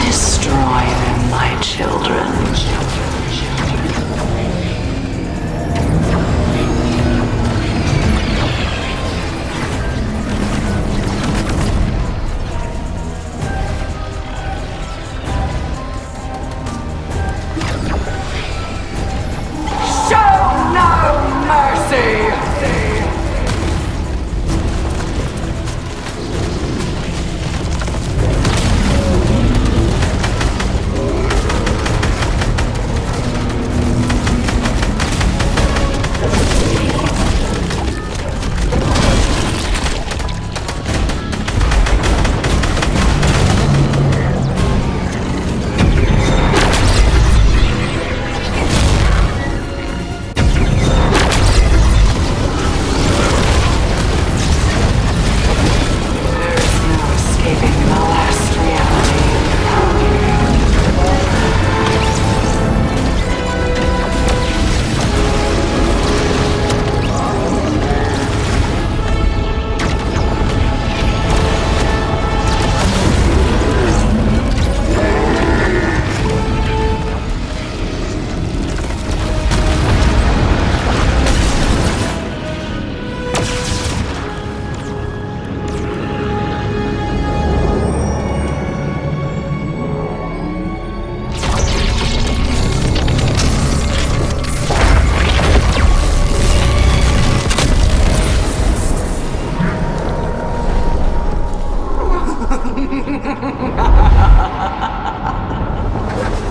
Destroy them, my children.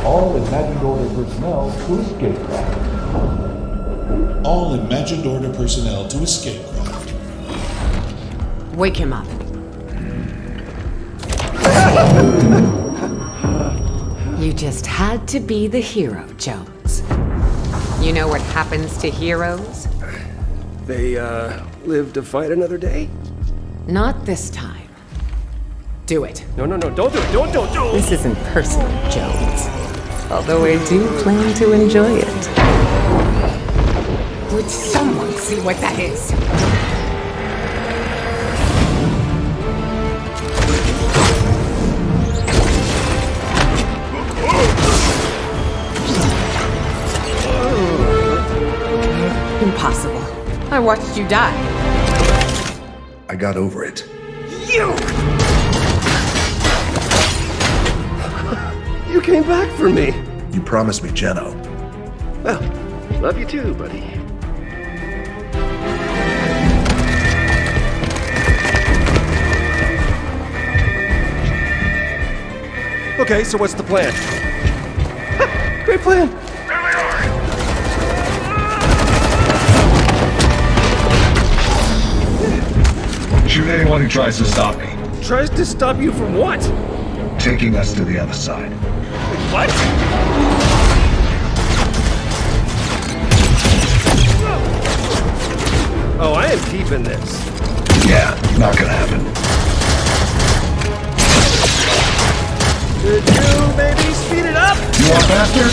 All imagined order personnel to escape craft. All imagined order personnel to escape craft. Wake him up. You just had to be the hero, Jones. You know what happens to heroes? They, live to fight another day? Not this time. Do it. No, don't do it, don't. This isn't personal, Jones. Although I do plan to enjoy it. Would someone see what that is? Impossible. I watched you die. I got over it. You came back for me. You promised me Jeno. Well, love you too, buddy. Okay, so what's the plan? Great plan. Shoot anyone who tries to stop me. Tries to stop you from what? Taking us to the other side. What? Oh, I am keeping this. Yeah, not gonna happen. Could you maybe speed it up? You want faster?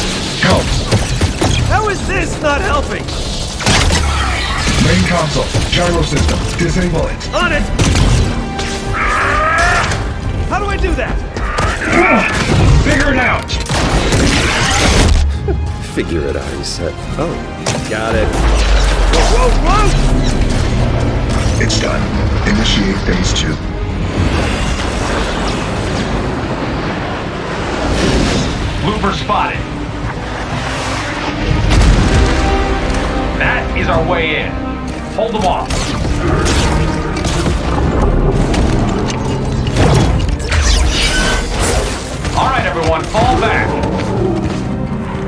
Helps. How is this not helping? Main console, gyro system, disable it. On it! How do I do that? Figure it out! Figure it out, he said. Oh, got it. Whoa! It's done. Initiate phase 2. Looper spotted. That is our way in. Hold them off. All right, everyone, fall back.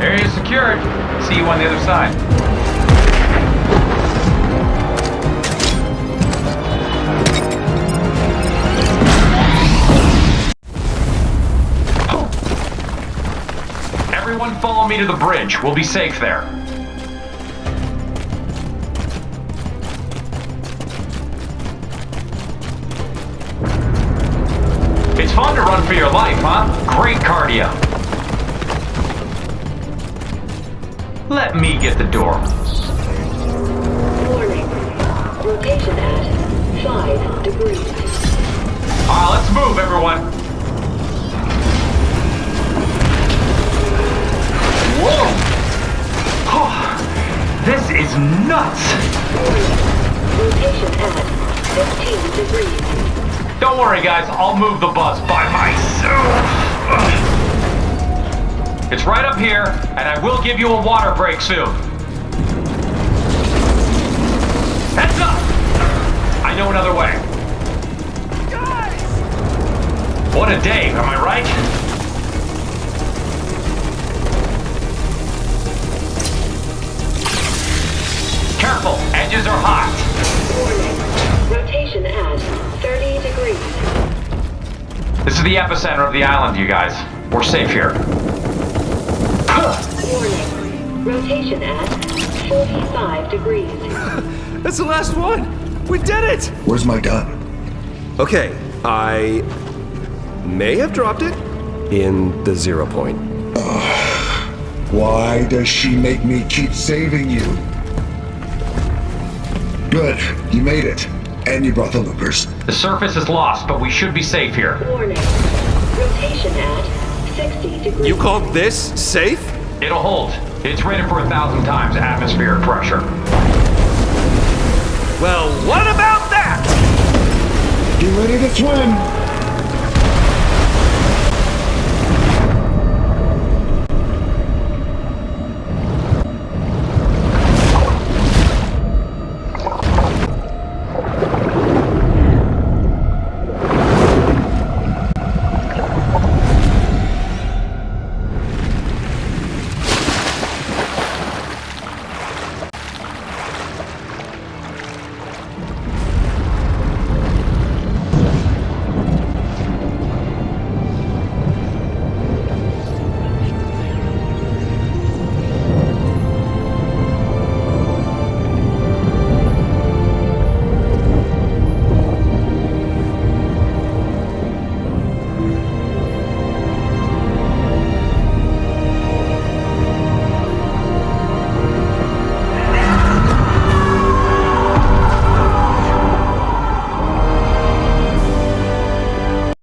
Area secured. See you on the other side. Everyone follow me to the bridge. We'll be safe there. It's fun to run for your life, huh? Great cardio. Let me get the door. Warning. Rotation at 5 degrees. Let's move, everyone. Whoa! Oh, this is nuts. Rotation at 15 degrees. Don't worry, guys. I'll move the bus by myself. It's right up here, and I will give you a water break soon. Heads up! I know another way. Guys! What a day, am I right? Careful, edges are hot. Warning. Rotation at 30 degrees. This is the epicenter of the island, you guys. We're safe here. Warning. Rotation at 45 degrees. That's the last one! We did it! Where's my gun? Okay, I may have dropped it in the 0 point. Why does she make me keep saving you? Good, you made it. And you brought the loopers. The surface is lost, but we should be safe here. Warning. Rotation at 60 degrees. You call this safe? It'll hold. It's rated for 1,000 times atmospheric pressure. Well, what about that? Get ready to swim!